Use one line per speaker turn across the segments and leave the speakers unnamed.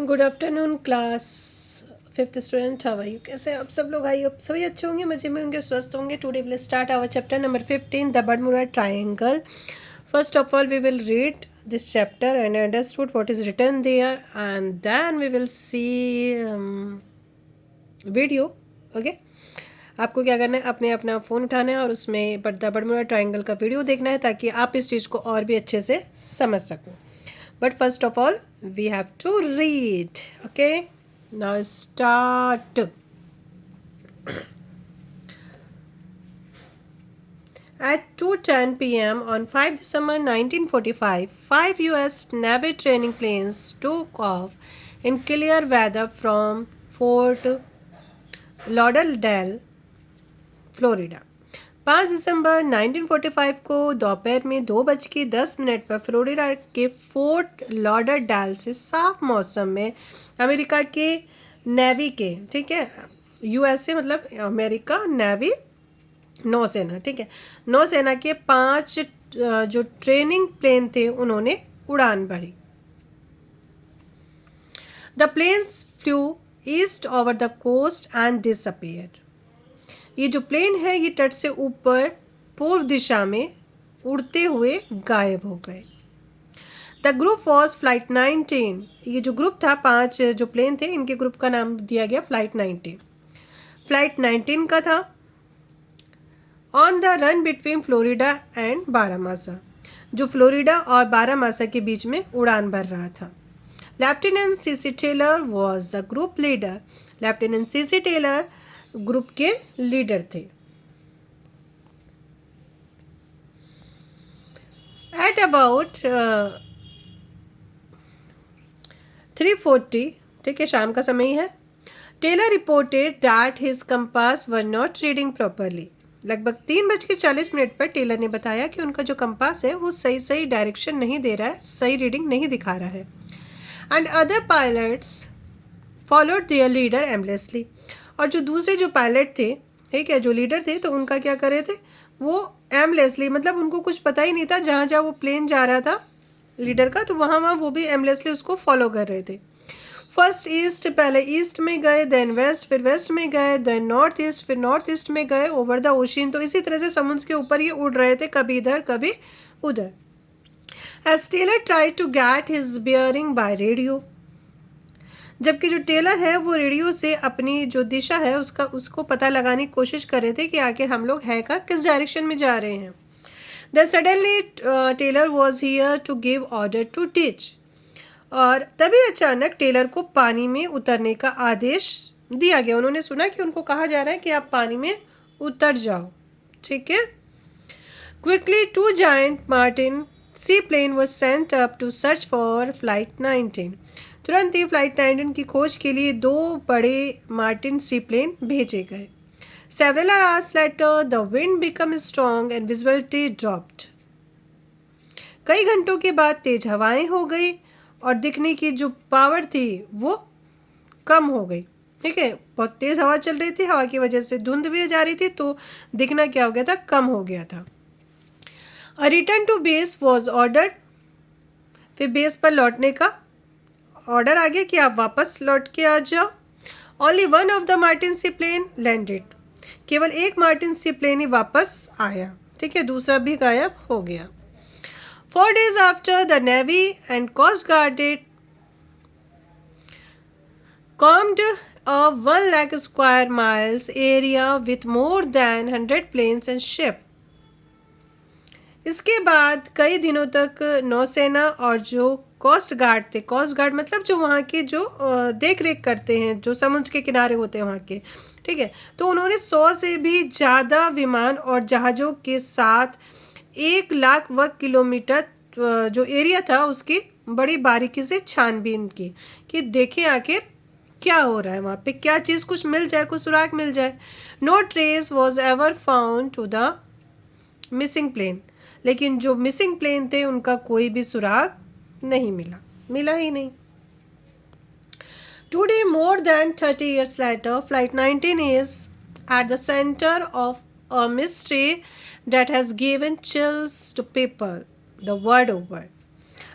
Good afternoon class fifth student, how are you? कैसे आप सब लोग? आई होप सभी अच्छे होंगे, मजे में होंगे, स्वस्थ होंगे. Today will start our chapter number 15, the Bermuda triangle. First of all, we will read this chapter and understood what is written there, and then we will see video. Okay. आपको क्या करना है, अपने अपना फ़ोन उठाना है और उसमें द बर्मुडा ट्रायंगल का वीडियो देखना है ताकि आप इस चीज़ को और भी अच्छे से समझ सको. But first of all, we have to read. Okay. Now start. At 2:10 p.m. on 5 December 1945, 5 U.S. Navy training planes took off in clear weather from Fort Lauderdale, Florida. 5 दिसंबर 1945 को दोपहर में 2:10 पर फ्लोरिडा के फोर्ट लॉडरडेल से साफ मौसम में America के नेवी के, ठीक है, यूएसए मतलब अमेरिका नेवी, नौसेना, ठीक है, नौसेना के 5 जो ट्रेनिंग प्लेन थे उन्होंने उड़ान भरी. The planes flew east over the coast and disappeared. ये जो प्लेन है ये तट से ऊपर पूर्व दिशा में उड़ते हुए गायब हो गए. The group was flight 19. ये जो ग्रुप था, 5 जो प्लेन थे, इनके ग्रुप का नाम दिया गया फ्लाइट 19. फ्लाइट 19 का था on the run between Florida and Baramasa, जो फ्लोरिडा और बारामासा के बीच में उड़ान भर रहा था. Lieutenant CC Taylor was the group leader. Lieutenant CC Taylor group के लीडर थे. एट अबाउट 3:40, ठीक है, शाम का समय है, Taylor reported that his compass were not reading properly. लगभग 3:40 पर टेलर ने बताया कि उनका जो कंपास है वो सही डायरेक्शन नहीं दे रहा है, सही रीडिंग नहीं दिखा रहा है. And other pilots followed there leader aimlessly. और जो दूसरे जो पायलट थे, ठीक है, जो लीडर थे, तो उनका क्या कर रहे थे, वो एमलेसली, मतलब उनको कुछ पता ही नहीं था, जहाँ जहाँ वो प्लेन जा रहा था लीडर का, तो वहाँ वहाँ वो भी एमलेसली उसको फॉलो कर रहे थे. फर्स्ट ईस्ट, पहले ईस्ट में गए, देन वेस्ट, फिर वेस्ट में गए, देन नॉर्थ ईस्ट, फिर नॉर्थ ईस्ट में गए, ओवर द ओशियन. तो इसी तरह से समुद्र के ऊपर ये उड़ रहे थे, कभी इधर कभी उधर. As Taylor try to get his bearing by radio. जबकि जो टेलर है वो रेडियो से अपनी जो दिशा है उसको पता लगाने की कोशिश कर रहे थे कि आखिर हम लोग है का किस डायरेक्शन में जा रहे हैं. Then suddenly Taylor was here to give order to teach. और तभी अचानक टेलर को पानी में उतरने का आदेश दिया गया. उन्होंने सुना कि उनको कहा जा रहा है कि आप पानी में उतर जाओ, ठीक है. Quickly 2 giant Martin sea plane was sent up to search for flight 19. तुरंत ही फ्लाइट 19 की खोज के लिए 2 बड़े मार्टिन सी प्लेन भेजे गए. Several hours later, the wind became strong and visibility dropped. कई घंटों के बाद तेज हवाएं हो गई और दिखने की जो पावर थी वो कम हो गई, ठीक है. बहुत तेज हवा चल रही थी, हवा की वजह से धुंध भी जा रही थी, तो दिखना क्या हो गया था, कम हो गया था. A return to base was ordered. फिर बेस पर लौटने का ऑर्डर आ गया कि आप वापस लौट के आ जाओ. Only one of the Martin seaplane landed. केवल एक मार्टिन सीप्लेन ही वापस आया, ठीक है, दूसरा भी गायब हो गया. 4 days after, the Navy and Coast Guard combed a 1 lakh square miles area with more than 100 planes and ships. इसके बाद कई दिनों तक नौसेना और जो कोस्ट गार्ड थे, कोस्ट गार्ड मतलब जो वहाँ के जो देख रेख करते हैं, जो समुद्र के किनारे होते हैं वहाँ के, ठीक है, तो उन्होंने 100 से भी ज़्यादा विमान और जहाज़ों के साथ 1 लाख वर्ग किलोमीटर जो एरिया था उसकी बड़ी बारीकी से छानबीन की कि देखें आखिर क्या हो रहा है वहाँ पे, क्या चीज़ कुछ मिल जाए, कुछ सुराग मिल जाए. No trace was ever found to the missing plane. लेकिन जो मिसिंग प्लेन थे उनका कोई भी सुराग नहीं मिला ही नहीं. Today, more than 30 years later, Flight 19 is at the center of a mystery that has given chills to people the world over.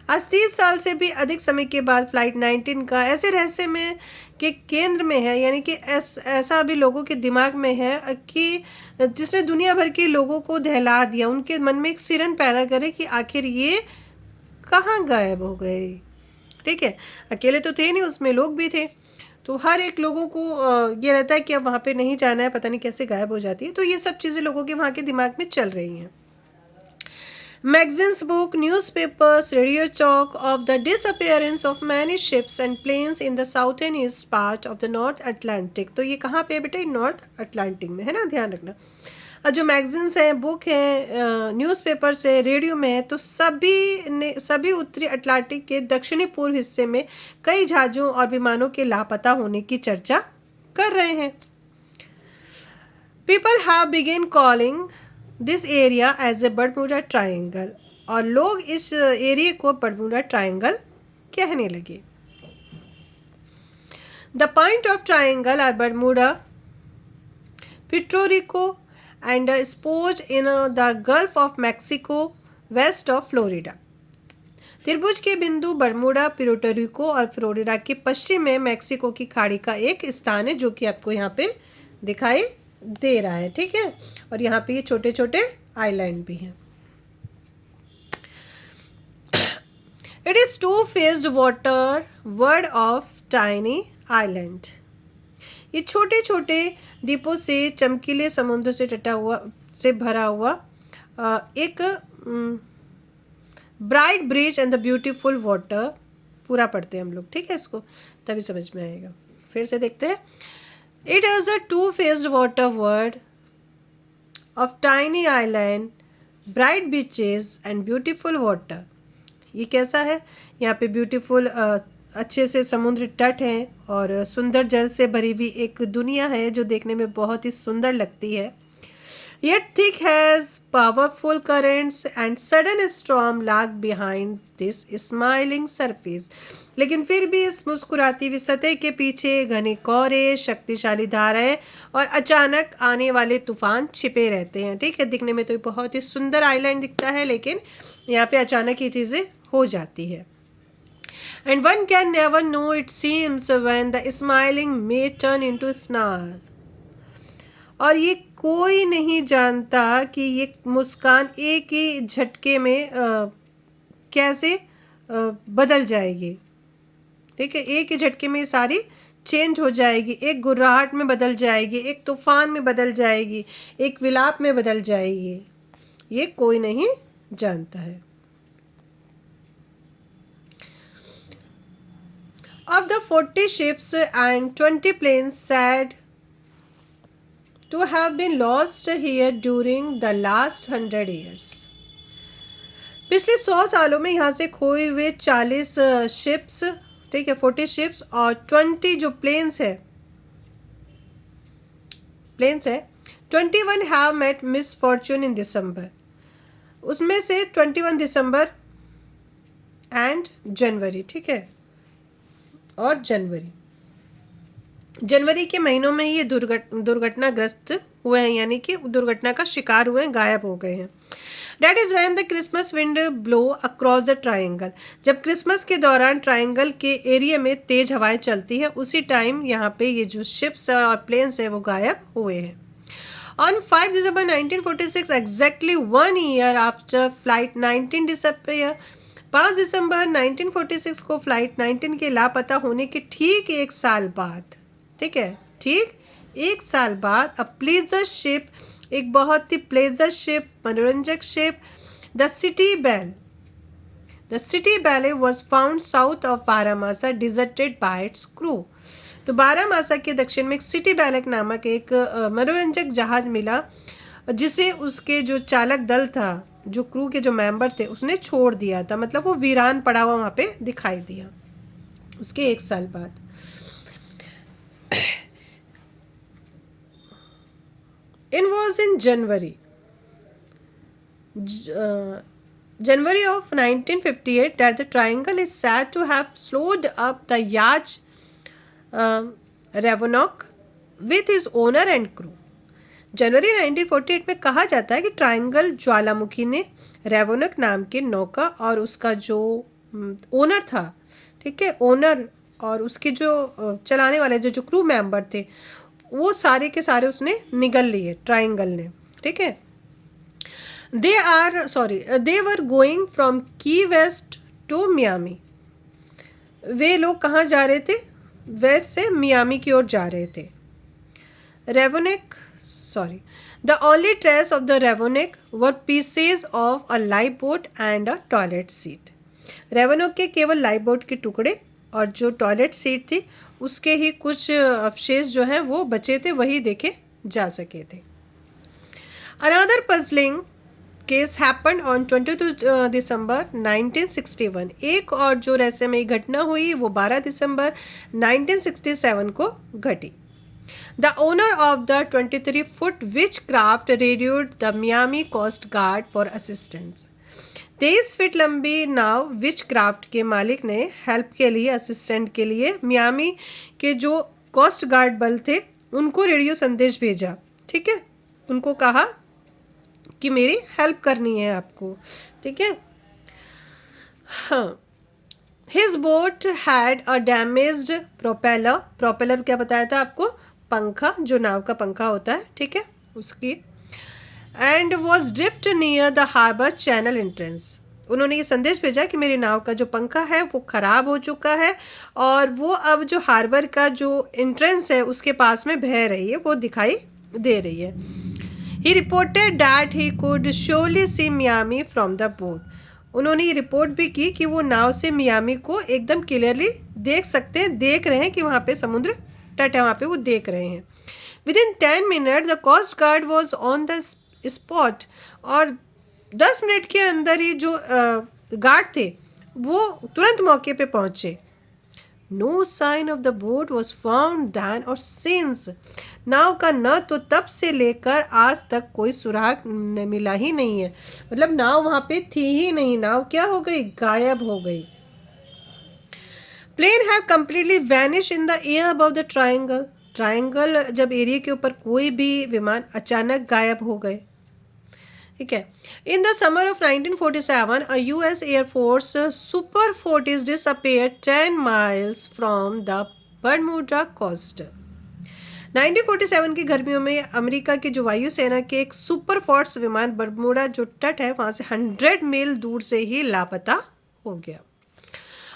आज 30 साल से भी अधिक समय के बाद फ्लाइट 19 का ऐसे रहस्य में के केंद्र में है, यानी कि ऐसा अभी लोगों के दिमाग में है कि जिसने दुनिया भर के लोगों को दहला दिया, उनके मन में एक सिरन पैदा करे कि आखिर ये कहाँ गायब हो गए। ठीक है, अकेले तो थे नहीं, उसमें लोग भी थे, तो हर एक लोगों को ये रहता है कि अब वहाँ पे नहीं जाना है, पता नहीं कैसे गायब हो जाती है। तो ये सब चीज़ें लोगों के वहाँ के दिमाग में चल रही हैं। Magazines, book, newspapers, radio talk of the disappearance of many ships and planes in the southern east part of the North Atlantic। तो ये कहाँ पे है बेटा? नॉर्थ अटलांटिक में है ना, ध्यान रखना। और जो मैगजीन्स हैं, बुक हैं, न्यूज़पेपर्स है, रेडियो में है, तो सभी उत्तरी अटलांटिक के दक्षिणी पूर्व हिस्से में कई जहाज़ों और विमानों के लापता होने की चर्चा कर रहे हैं। People have begin calling this area as a Bermuda triangle, और लोग इस एरिया को बर्मुडा ट्रायंगल कहने लगे। The point of triangle are Bermuda, Puerto Rico and exposed in the Gulf of Mexico west of Florida। त्रिभुज के बिंदु बर्मुडा, प्यूर्टोरिको और फ्लोरिडा के पश्चिम में मैक्सिको की खाड़ी का एक स्थान है, जो कि आपको यहाँ पे दिखाई दे रहा है। ठीक है, और यहाँ पे ये छोटे छोटे आइलैंड भी हैं। It is two faced water world of tiny island. ये छोटे छोटे द्वीपों से, चमकीले समुद्र से भरा हुआ एक bright bridge and the beautiful water, पूरा पढ़ते हैं हम लोग, ठीक है, इसको तभी समझ में आएगा। फिर से देखते हैं। It is a two faced water world of tiny island, bright beaches and beautiful water. ये कैसा है? यहाँ पे ब्यूटीफुल अच्छे से समुद्र तट हैं और सुंदर जल से भरी हुई एक दुनिया है जो देखने में बहुत ही सुंदर लगती है। Yet thick has powerful currents and sudden storm lag behind this smiling surface। लेकिन फिर भी इस मुस्कुराती हुई सतह के पीछे घने कोहरे, शक्तिशाली धाराएं और अचानक आने वाले तूफान छिपे रहते हैं। ठीक है, दिखने में तो बहुत ही सुंदर आइलैंड दिखता है, लेकिन यहाँ पे अचानक ये चीज़ें हो जाती है। And one can never know, it seems, when the smiling may turn into snarl। और ये कोई नहीं जानता कि ये मुस्कान एक ही झटके में कैसे बदल जाएगी। ठीक है, एक ही झटके में सारी चेंज हो जाएगी, एक गुर्राहट में बदल जाएगी, एक तूफान में बदल जाएगी, एक विलाप में बदल जाएगी। ये कोई नहीं जानता है। Of the 40 ships and 20 planes said to have been lost here during the last 100 years। पिछले 100 सालों में यहाँ से खोए हुए 40 शिप्स, ठीक है, 40 शिप्स और 20 जो प्लेन्स है 21 have met misfortune in December। उसमें से 21 दिसंबर एंड जनवरी, ठीक है, और जनवरी के महीनों में ये दुर्घटनाग्रस्त हुए हैं, यानी कि दुर्घटना का शिकार हुए हैं, गायब हो गए हैं। That is when the Christmas wind blow across the triangle। जब क्रिसमस के दौरान ट्रायंगल के एरिया में तेज हवाएं चलती है, उसी टाइम यहाँ पे ये जो शिप्स और प्लेन्स है वो गायब हुए हैं। On 5 December 1946, exactly 1 year after Flight 19 disappeared, 5 दिसंबर 1946 को फ्लाइट 19 के लापता होने के ठीक एक साल बाद, ठीक है, ठीक एक साल बाद, अ प्लेजर शिप, एक बहुत ही प्लेजर शिप, मनोरंजक ship, the city ballet was found south of Baramasa deserted bye it's crew. तो बारामासा के दक्षिण में एक सिटी बैलक नामक एक मनोरंजक जहाज मिला, जिसे उसके जो चालक दल था, जो क्रू के जो मेंबर थे, उसने छोड़ दिया था, मतलब वो वीरान पड़ा हुआ वहाँ पे दिखाई दिया उसके एक साल बाद। It was in January of 1958 that the triangle is said to have slowed up the yacht Ravenock with his owner and crew। जनवरी 1948 में कहा जाता है कि ट्रायंगल ज्वालामुखी ने रेवोनक नाम के नौका और उसका जो ओनर था, ठीक है, ओनर और उसके जो चलाने वाले जो जो क्रू मेंबर थे वो सारे के सारे उसने निगल लिए ट्रायंगल ने, ठीक है। दे वर गोइंग फ्रॉम की वेस्ट टू मियामी। वे लोग कहाँ जा रहे थे? वेस्ट से मियामी की ओर जा रहे थे। Revonoc sorry the only trace of the Revonoc were pieces of a life boat and a toilet seat. Revonoc के केवल लाइफ बोट के टुकड़े और जो टॉयलेट सीट थी उसके ही कुछ अवशेष जो हैं वो बचे थे, वही देखे जा सके थे। Another puzzling case happen on 22 दिसंबर 1961। एक और जो रहस्यमयी घटना हुई वो 12 दिसंबर 1967 को घटी। The owner of the 23-foot Witchcraft radioed the Miami Coast Guard for assistance. 23 feet लंबी नाव विचक्राफ्ट के मालिक ने हेल्प के लिए, असिस्टेंट के लिए मियामी के जो कोस्ट गार्ड बल थे उनको रेडियो संदेश भेजा, ठीक है। उनको कहा कि मेरी हेल्प करनी है आपको, ठीक है। हाँ, his boat had a damaged propeller. Propeller क्या बताया था आपको? पंखा, जो नाव का पंखा होता है, ठीक है, उसकी। And was drift near the harbour channel entrance. उन्होंने ये संदेश भेजा कि मेरी नाव का जो पंखा है वो खराब हो चुका है और वो अब जो हार्बर का जो एंट्रेंस है उसके पास में बह रही है, वो दिखाई दे रही है। He reported that he could surely see Miami from the boat. उन्होंने ये रिपोर्ट भी की कि वो नाव से मियामी को एकदम क्लियरली देख सकते हैं, देख रहे हैं कि वहाँ पे समुद्र तट है, वहाँ पे वो देख रहे हैं। Within 10 minute the coast guard was on the spot. और 10 मिनट के अंदर ही जो गार्ड थे वो तुरंत मौके पे पहुंचे। No sign of the boat was found then और सिंस। नाव का न तो तब से लेकर आज तक कोई सुराग मिला ही नहीं है, मतलब नाव वहाँ पे थी ही नहीं, नाव क्या हो गई? गायब हो गई। Plane have completely vanish in the air above the triangle. Triangle जब एरिया के ऊपर कोई भी विमान अचानक गायब हो गए, ठीक है। In the summer of 1947 a US air force Superfortress disappeared 10 miles from the Bermuda coast. 1947 की गर्मियों में अमेरिका की जो वायुसेना के एक सुपर फोर्ट्स विमान बर्मुडा जो तट है वहां से 100 मील दूर से ही लापता हो गया।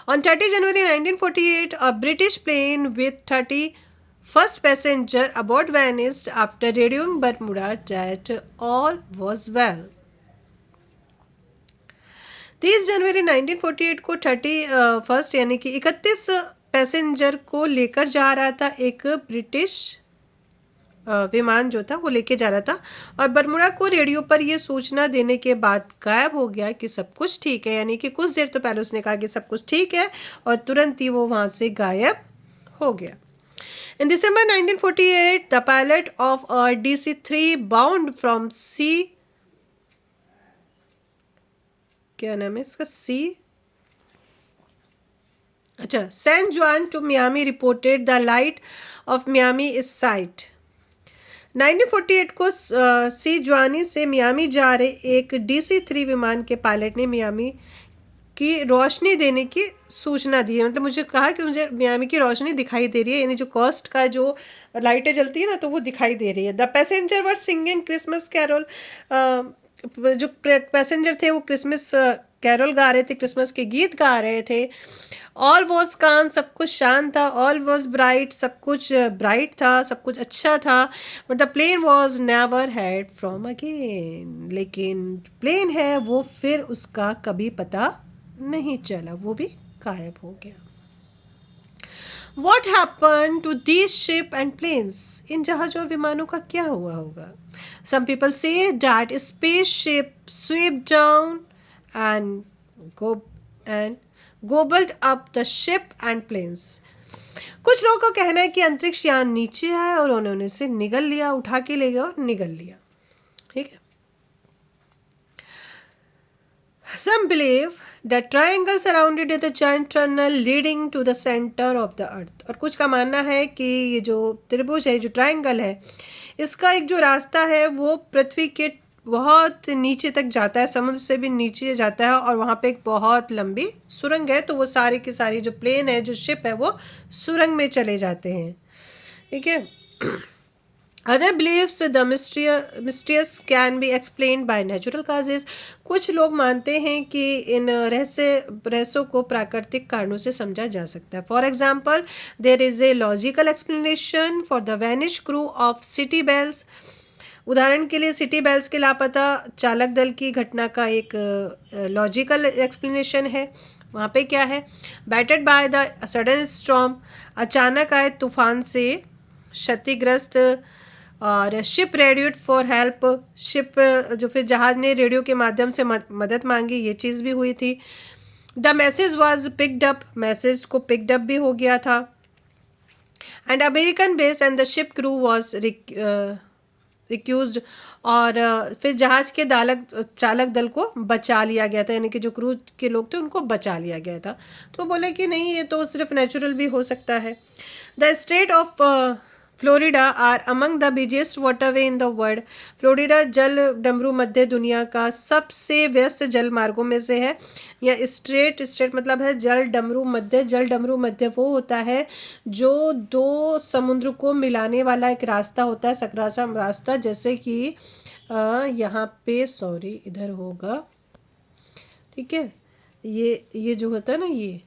On 30 January 1948, a British plane with 31st passenger aboard vanished after radioing Bermuda that all was well. 30 जनवरी 1948 को 31st यानी कि 31 पैसेंजर को लेकर जा रहा था एक ब्रिटिश विमान जो था वो लेके जा रहा था और बरमुडा को रेडियो पर ये सूचना देने के बाद गायब हो गया कि सब कुछ ठीक है, यानी कि कुछ देर तो पहले उसने कहा कि सब कुछ ठीक है और तुरंत ही वो वहाँ से गायब हो गया। In December 1948, the pilot of a DC-3 bound from क्या नाम है इसका? San Juan to Miami reported the light of Miami is sight. 1948 को सी जुआनी से मियामी जा रहे एक DC-3 विमान के पायलट ने मियामी की रोशनी देने की सूचना दी है। मतलब मुझे कहा कि मुझे मियामी की रोशनी दिखाई दे रही है, यानी जो कोस्ट का जो लाइटें जलती है ना तो वो दिखाई दे रही है। The passenger were singing Christmas carol. जो पैसेंजर थे वो क्रिसमस कैरोल गा रहे थे, क्रिसमस के गीत गा रहे थे। ऑल वॉज कान, सब कुछ शांत था। ऑल वॉज ब्राइट, सब कुछ ब्राइट था, सब कुछ अच्छा था। But the plane was never heard from again. लेकिन प्लेन है वो फिर उसका कभी पता नहीं चला, वो भी गायब हो गया। What happened to these ships and planes? इन जहाज़ों और विमानों का क्या हुआ होगा? Some people say that a spaceship swept down and gobbled up the ship and planes. कुछ लोगों का कहना है कि अंतरिक्ष यान नीचे आया और उन्होंने उसे निगल लिया, उठा के ले गया और निगल लिया, ठीक है। Some believe that triangle surrounded is a giant tunnel leading to the center of the earth. और कुछ का मानना है कि ये जो त्रिभुज है, जो ट्रायंगल है, इसका एक जो रास्ता है वो पृथ्वी के बहुत नीचे तक जाता है, समुद्र से भी नीचे जाता है, और वहाँ पे एक बहुत लंबी सुरंग है, तो वो सारी की सारी जो प्लेन है, जो शिप है, वो सुरंग में चले जाते हैं। ठीक है। Other believes the mysterious can be explain by natural causes. कुछ लोग मानते हैं कि इन रहस्यों को प्राकृतिक कारणों से समझा जा सकता है। For example, there is a logical explanation for the vanish crew of City Bells. उदाहरण के लिए सिटी बेल्स के लापता चालक दल की घटना का एक लॉजिकल एक्सप्लेनेशन है। वहाँ पे क्या है? Battered by the sudden storm, अचानक आए तूफान से क्षतिग्रस्त, और शिप रेडियोड फॉर हेल्प, शिप जो फिर जहाज ने रेडियो के माध्यम से मदद मांगी, ये चीज़ भी हुई थी। The message was picked up, message को पिक्ड अप भी हो गया था। And American base and the ship crew was rescued, और फिर जहाज के चालक दल को बचा लिया गया था, यानी कि जो क्रू के लोग थे उनको बचा लिया गया था। तो बोले कि नहीं, ये तो सिर्फ नेचुरल भी हो सकता है। The state of Florida are among the busiest waterway in the world. Florida जल डमरू मध्य दुनिया का सबसे व्यस्त जल मार्गों में से है। या स्टेट मतलब है जल डमरू मध्य। जल डमरू मध्य वो होता है जो दो समुद्र को मिलाने वाला एक रास्ता होता है, सकरा सा रास्ता, जैसे कि यहाँ पे इधर होगा, ठीक है, ये जो होता है ना, ये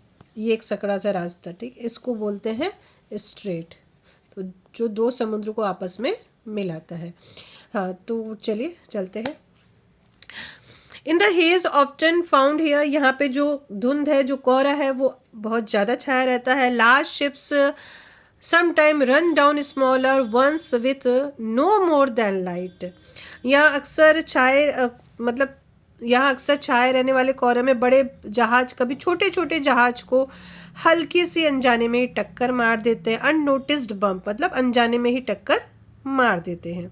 एक सकरा सा रास्ता, ठीक, इसको बोलते हैं स्ट्रेट, तो जो दो समुद्र को आपस में मिलाता है। हाँ, तो चलिए चलते हैं। In the hedge often found here, यहाँ पे जो धुंध है, जो कोहरा है, वो बहुत ज़्यादा छाया रहता है। Large ships sometime run down smaller ones with no more than light. यहाँ अक्सर छाए रहने वाले कोहरे में बड़े जहाज कभी छोटे छोटे जहाज को हल्की सी अनजाने में ही टक्कर मार देते हैं। अननोटिस्ड बम्प मतलब अनजाने में ही टक्कर मार देते हैं।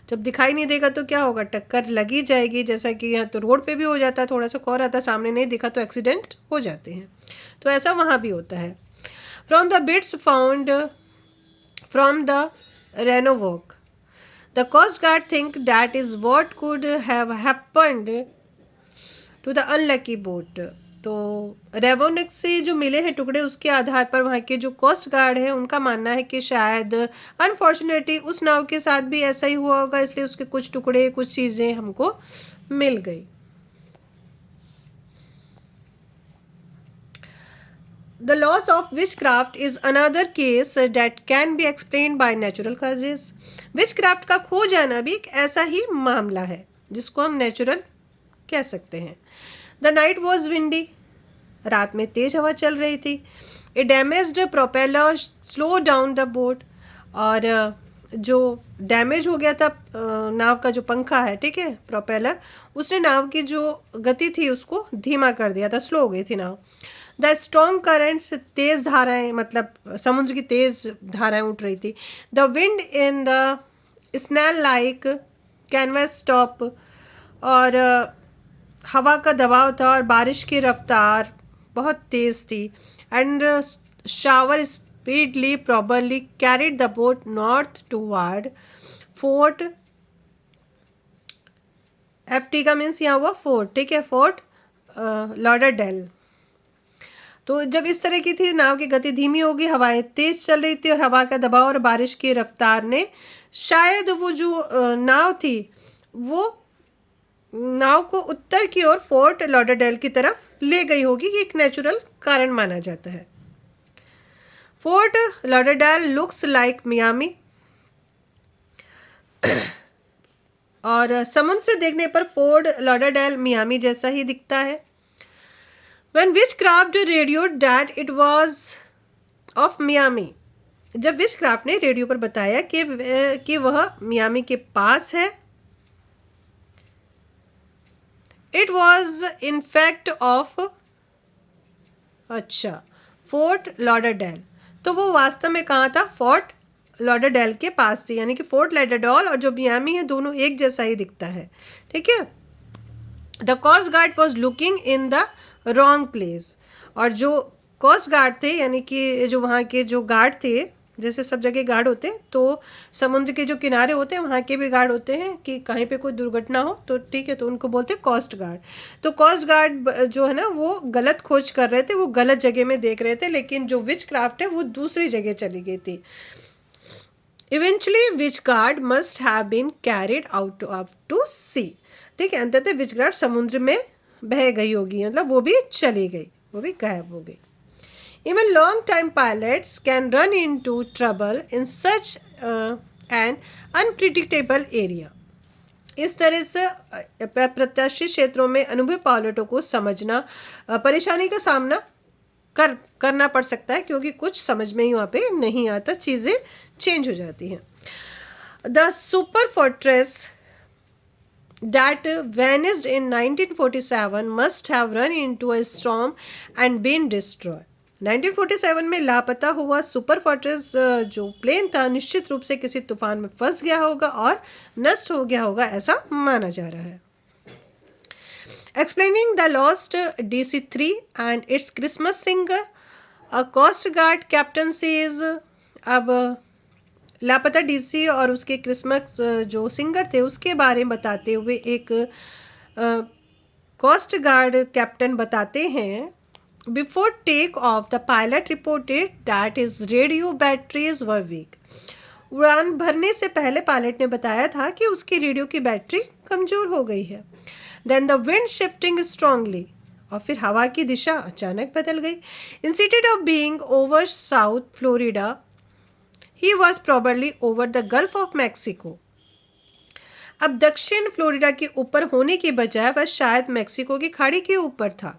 जब दिखाई नहीं देगा तो क्या होगा? टक्कर लगी जाएगी। जैसा कि यहाँ तो रोड पे भी हो जाता है, थोड़ा सा कोहरा आता, सामने नहीं दिखा तो एक्सीडेंट हो जाते हैं, तो ऐसा वहाँ भी होता है। From the bits found from the Revonoc, the coast guard think that is what could have happened to the unlucky boat. तो रेवोनिक से जो मिले हैं टुकड़े, उसके आधार पर वहाँ के जो कोस्ट गार्ड है उनका मानना है कि शायद अनफॉर्चुनेटली उस नाव के साथ भी ऐसा ही हुआ होगा, इसलिए उसके कुछ टुकड़े, कुछ चीज़ें हमको मिल गई। The loss of witchcraft is another case that can be explained by natural causes. Witchcraft का खो जाना भी एक ऐसा ही मामला है जिसको हम नेचुरल कह सकते हैं। The night was windy, रात में तेज हवा चल रही थी। A damaged propeller slowed down the boat, और जो डैमेज हो गया था नाव का जो पंखा है, ठीक है, प्रोपेलर, उसने नाव की जो गति थी उसको धीमा कर दिया था, स्लो हो गई थी नाव। द स्ट्रॉन्ग करेंट्स, तेज धाराएं, मतलब समुद्र की तेज धाराएं उठ रही थी। The wind in the snail like canvas stop, और हवा का दबाव था और बारिश की रफ्तार बहुत तेज थी। And shower speedily probably carried the boat north toward fort. FT का मीन्स यहाँ हुआ फोर्ट, ठीक है, फोर्ट लॉडरडेल। तो जब इस तरह की थी, नाव की गति धीमी होगी, हवाएं तेज चल रही थी, और हवा का दबाव और बारिश की रफ्तार ने शायद वो जो नाव थी वो नाव को उत्तर की ओर फोर्ट लॉडरडेल की तरफ ले गई होगी। ये एक नेचुरल कारण माना जाता है। Fort Lauderdale looks like Miami, और समुद्र से देखने पर फोर्ट लॉडरडेल मियामी जैसा ही दिखता है। When witchcraft radioed that it was of Miami, जब विचक्राफ्ट ने रेडियो पर बताया कि वह मियामी के पास है, it was in fact of, अच्छा, फोर्ट लॉडरडेल। तो वो वास्तव में कहाँ था? फोर्ट लॉडरडेल के पास थी, यानी कि फोर्ट लॉडरडेल और जो मियामी है दोनों एक जैसा ही दिखता है, ठीक है। The coast guard was looking in the wrong place, और जो कोस्ट गार्ड थे, यानी कि जो वहाँ के जो गार्ड थे, जैसे सब जगह गार्ड होते हैं, तो समुद्र के जो किनारे होते हैं वहाँ के भी गार्ड होते हैं कि कहीं पे कोई दुर्घटना हो तो ठीक है, तो उनको बोलते हैं कोस्ट गार्ड। तो कोस्ट गार्ड जो है ना वो गलत खोज कर रहे थे, वो गलत जगह में देख रहे थे, लेकिन जो विच क्राफ्ट है वो दूसरी जगह चली गई थी। Eventually which guard must have been carried out up to sea, ठीक है, अंततः विच गार्ड समुद्र में बह गई होगी, मतलब वो भी चली गई, वो भी गायब हो गई। Even long-time pilots can run into trouble in such an unpredictable area. इस तरह से प्रत्याशित क्षेत्रों में अनुभवी पायलटों को समझना परेशानी का सामना करना पड़ सकता है, क्योंकि कुछ समझ में ही वहाँ पे नहीं आता, चीज़ें चेंज हो जाती हैं। The super fortress that vanished in 1947 must have run into a storm and been destroyed. 1947 में लापता हुआ सुपर फोर्ट्रेस जो प्लेन था निश्चित रूप से किसी तूफान में फंस गया होगा और नष्ट हो गया होगा, ऐसा माना जा रहा है। Explaining the lost DC-3 and its Christmas singer, a coast guard captain says, अब लापता डीसी और उसके क्रिसमस जो सिंगर थे उसके बारे में बताते हुए एक कोस्ट गार्ड कैप्टन बताते हैं, before take off the pilot reported that his radio batteries were weak. उड़ान भरने से पहले पायलट ने बताया था कि उसकी रेडियो की बैटरी कमज़ोर हो गई है। Then the wind shifting strongly, और फिर हवा की दिशा अचानक बदल गई। Instead of being over south Florida He was probably over the Gulf of Mexico. अब दक्षिण फ्लोरिडा के ऊपर होने की बजाय वह शायद मेक्सिको की खाड़ी के ऊपर था।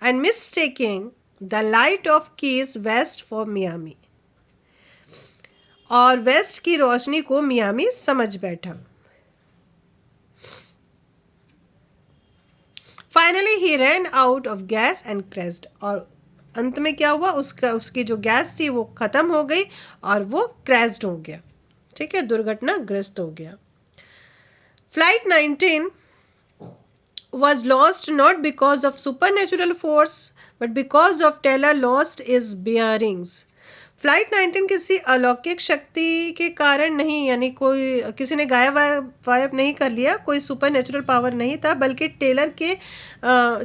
And mistaking the light of Keys West for Miami. और वेस्ट की रोशनी को मियामी समझ बैठा। Finally he ran out of gas and crashed. और अंत में क्या हुआ, उसकी जो गैस थी वो ख़त्म हो गई और वो क्रैश्ड हो गया, ठीक है, दुर्घटनाग्रस्त हो गया। Flight 19 was lost not because of supernatural force but because of Taylor lost his bearings. Flight 19 किसी अलौकिक शक्ति के कारण नहीं, यानी कोई किसी ने गायब नहीं कर लिया, कोई सुपर नेचुरल पावर नहीं था, बल्कि टेलर के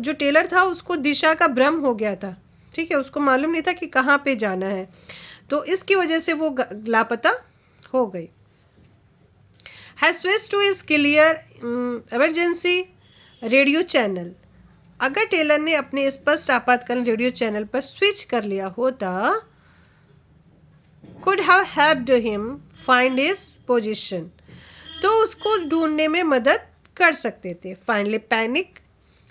जो टेलर था उसको दिशा का भ्रम हो गया था, ठीक है, उसको मालूम नहीं था कि कहाँ पे जाना है, तो इसकी वजह से वो लापता हो गई। Has switch to his clear emergency radio channel, अगर टेलर ने अपने स्पष्ट आपातकालीन रेडियो चैनल पर स्विच कर लिया होता, could have helped him find his position, तो उसको ढूंढने में मदद कर सकते थे। Finally panic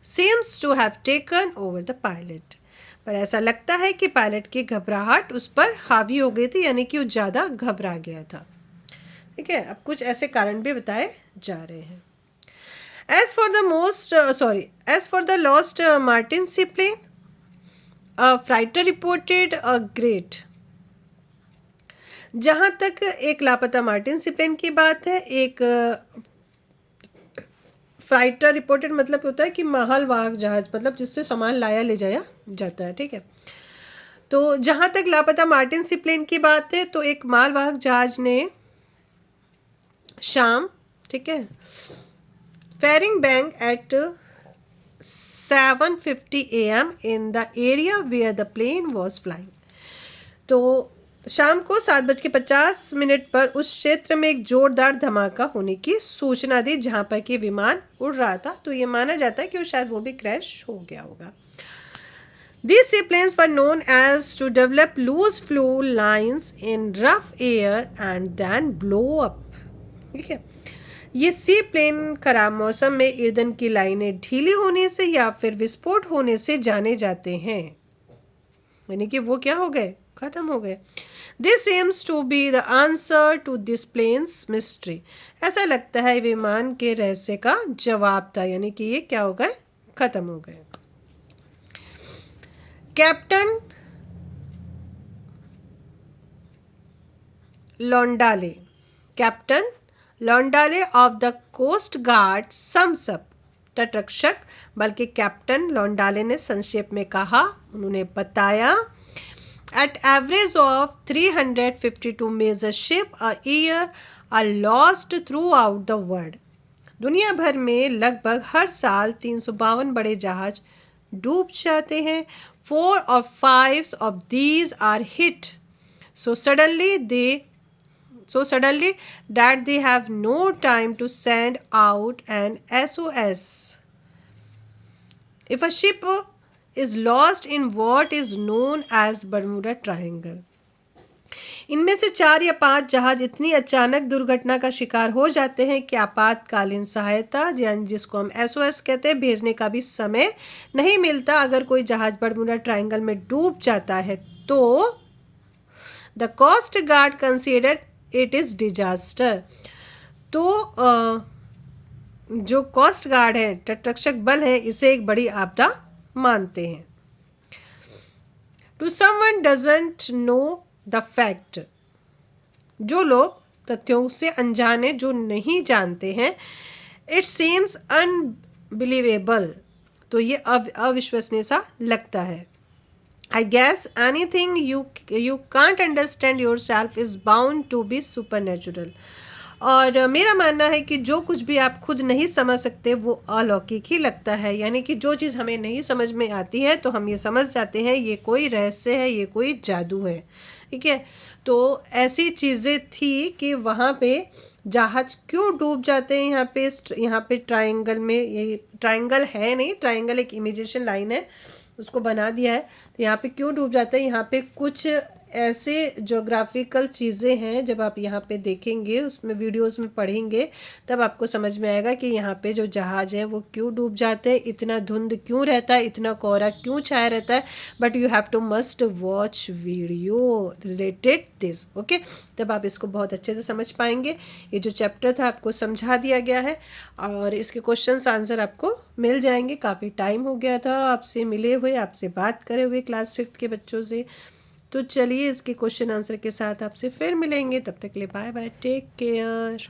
seems to have taken over the pilot, पर ऐसा लगता है कि पायलट की घबराहट उस पर हावी हो गई थी, यानी कि वो ज़्यादा घबरा गया था, ठीक है। अब कुछ ऐसे कारण भी बताए जा रहे हैं। As for the lost Martin seaplane, a freighter reported a great, जहाँ तक एक लापता मार्टिन सीप्लेन की बात है, एक फ्राइटर रिपोर्टेड मतलब होता है कि मालवाहक जहाज, मतलब जिससे सामान लाया ले जाया जाता है, ठीक है। तो जहाँ तक लापता मार्टिन सीप्लेन की बात है, तो एक मालवाहक जहाज ने शाम, ठीक है, फेरिंग bank at 7:50 AM in the area where the plane was flying, तो शाम को 7:50 पर उस क्षेत्र में एक जोरदार धमाका होने की सूचना दी जहां पर कि विमान उड़ रहा था, तो ये माना जाता है कि शायद वो भी क्रैश हो गया होगा। These seaplanes were known as to develop loose flow lines in rough air and then blow up, ठीक है। ये सी प्लेन खराब मौसम में ईंधन की लाइनें ढीली होने से या फिर विस्फोट होने से जाने जाते हैं, यानी कि वो क्या हो गए, खत्म हो गए। This seems to be the answer to this plane's mystery. ऐसा लगता है विमान के रहस्य का जवाब था, यानी कि ये क्या हो गए, खत्म हो गए। Captain Londale of the coast guard sums up, तटरक्षक बल्कि कैप्टन लॉन्डाले ने संक्षेप में कहा, उन्होंने बताया At average of 352 major ships a year are lost throughout the world. दुनिया भर में लगभग हर साल 352 बड़े जहाज डूब जाते हैं. 4 or 5 of these are hit so suddenly that they have no time to send out an SOS. If a ship is lost in what is known as Bermuda Triangle. इनमें से 4 या 5 जहाज इतनी अचानक दुर्घटना का शिकार हो जाते हैं कि आपातकालीन सहायता यानी जिसको हम SOS कहते हैं भेजने का भी समय नहीं मिलता. अगर कोई जहाज बरमूडा ट्रायंगल में डूब जाता है तो the coast guard consider it is disaster. तो जो कोस्ट गार्ड है, तटरक्षक बल है, इसे एक बड़ी आपदा मानते हैं. To someone doesn't know the fact. जो लोग तथ्यों से अनजान है, जो नहीं जानते हैं, इट सीम्स अनबिलीवेबल, तो ये अविश्वसनीय सा लगता है. I guess anything you can't understand yourself is bound to be supernatural. और मेरा मानना है कि जो कुछ भी आप खुद नहीं समझ सकते वो अलौकिक ही लगता है. यानी कि जो चीज़ हमें नहीं समझ में आती है तो हम ये समझ जाते हैं ये कोई रहस्य है, ये कोई जादू है. ठीक है, तो ऐसी चीज़ें थी कि वहाँ पे जहाज क्यों डूब जाते हैं. यहाँ पे ट्रायंगल में, ये ट्रायंगल है नहीं, ट्रायंगल एक इमेजिनेशन लाइन है, उसको बना दिया है. तो यहाँ पे क्यों डूब जाते हैं, यहाँ पे कुछ ऐसे ज्योग्राफिकल चीज़ें हैं. जब आप यहाँ पे देखेंगे, उसमें वीडियोस में पढ़ेंगे, तब आपको समझ में आएगा कि यहाँ पे जो जहाज है वो क्यों डूब जाते हैं, इतना धुंध क्यों रहता है, इतना कोहरा क्यों छाया रहता है. But you have to must watch video related this. Okay, तब आप इसको बहुत अच्छे से समझ पाएंगे. ये जो चैप्टर था आपको समझा दिया गया है और इसके क्वेश्चंस आंसर आपको मिल जाएंगे. काफ़ी टाइम हो गया था आपसे मिले हुए, आपसे बात करे हुए क्लास 5th के बच्चों से. तो चलिए इसके क्वेश्चन आंसर के साथ आपसे फिर मिलेंगे. तब तक के लिए बाय बाय, टेक केयर.